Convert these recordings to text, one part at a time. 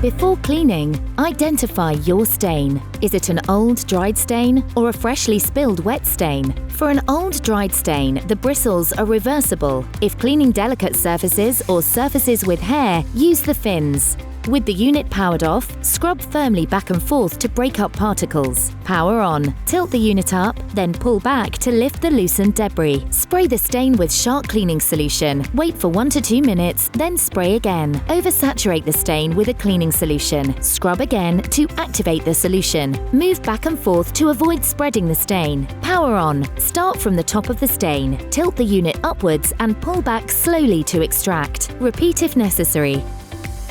Before cleaning, identify your stain. Is it an old dried stain or a freshly spilled wet stain? For an old dried stain, the bristles are reversible. If cleaning delicate surfaces or surfaces with hair, use the fins. With the unit powered off, scrub firmly back and forth to break up particles. Power on. Tilt the unit up, then pull back to lift the loosened debris. Spray the stain with Shark cleaning solution. Wait for 1 to 2 minutes, then spray again. Oversaturate the stain with a cleaning solution. Scrub again to activate the solution. Move back and forth to avoid spreading the stain. Power on. Start from the top of the stain. Tilt the unit upwards and pull back slowly to extract. Repeat if necessary.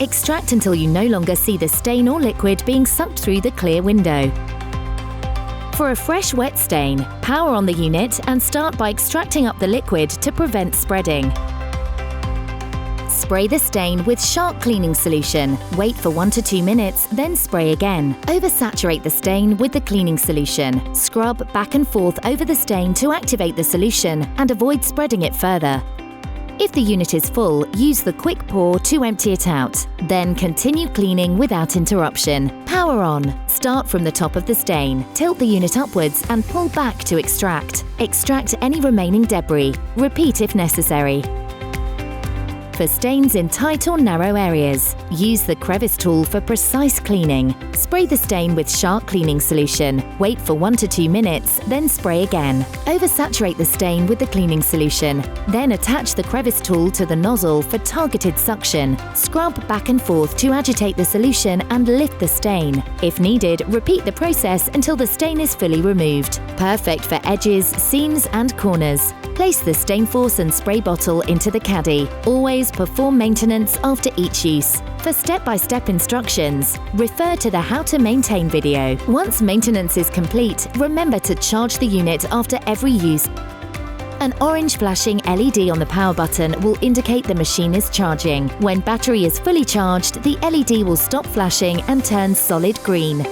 Extract until you no longer see the stain or liquid being sucked through the clear window. For a fresh wet stain, power on the unit and start by extracting up the liquid to prevent spreading. Spray the stain with Shark cleaning solution. Wait for 1 to 2 minutes, then spray again. Oversaturate the stain with the cleaning solution. Scrub back and forth over the stain to activate the solution and avoid spreading it further. If the unit is full, use the quick pour to empty it out. Then continue cleaning without interruption. Power on. Start from the top of the stain. Tilt the unit upwards and pull back to extract. Extract any remaining debris. Repeat if necessary. For stains in tight or narrow areas, use the crevice tool for precise cleaning. Spray the stain with Shark cleaning solution. Wait for 1 to 2 minutes, then spray again. Oversaturate the stain with the cleaning solution. Then attach the crevice tool to the nozzle for targeted suction. Scrub back and forth to agitate the solution and lift the stain. If needed, repeat the process until the stain is fully removed. Perfect for edges, seams and corners. Place the StainForce and spray bottle into the caddy. Always perform maintenance after each use. For step-by-step instructions, refer to the How to Maintain video. Once maintenance is complete, remember to charge the unit after every use. An orange flashing LED on the power button will indicate the machine is charging. When battery is fully charged, the LED will stop flashing and turn solid green.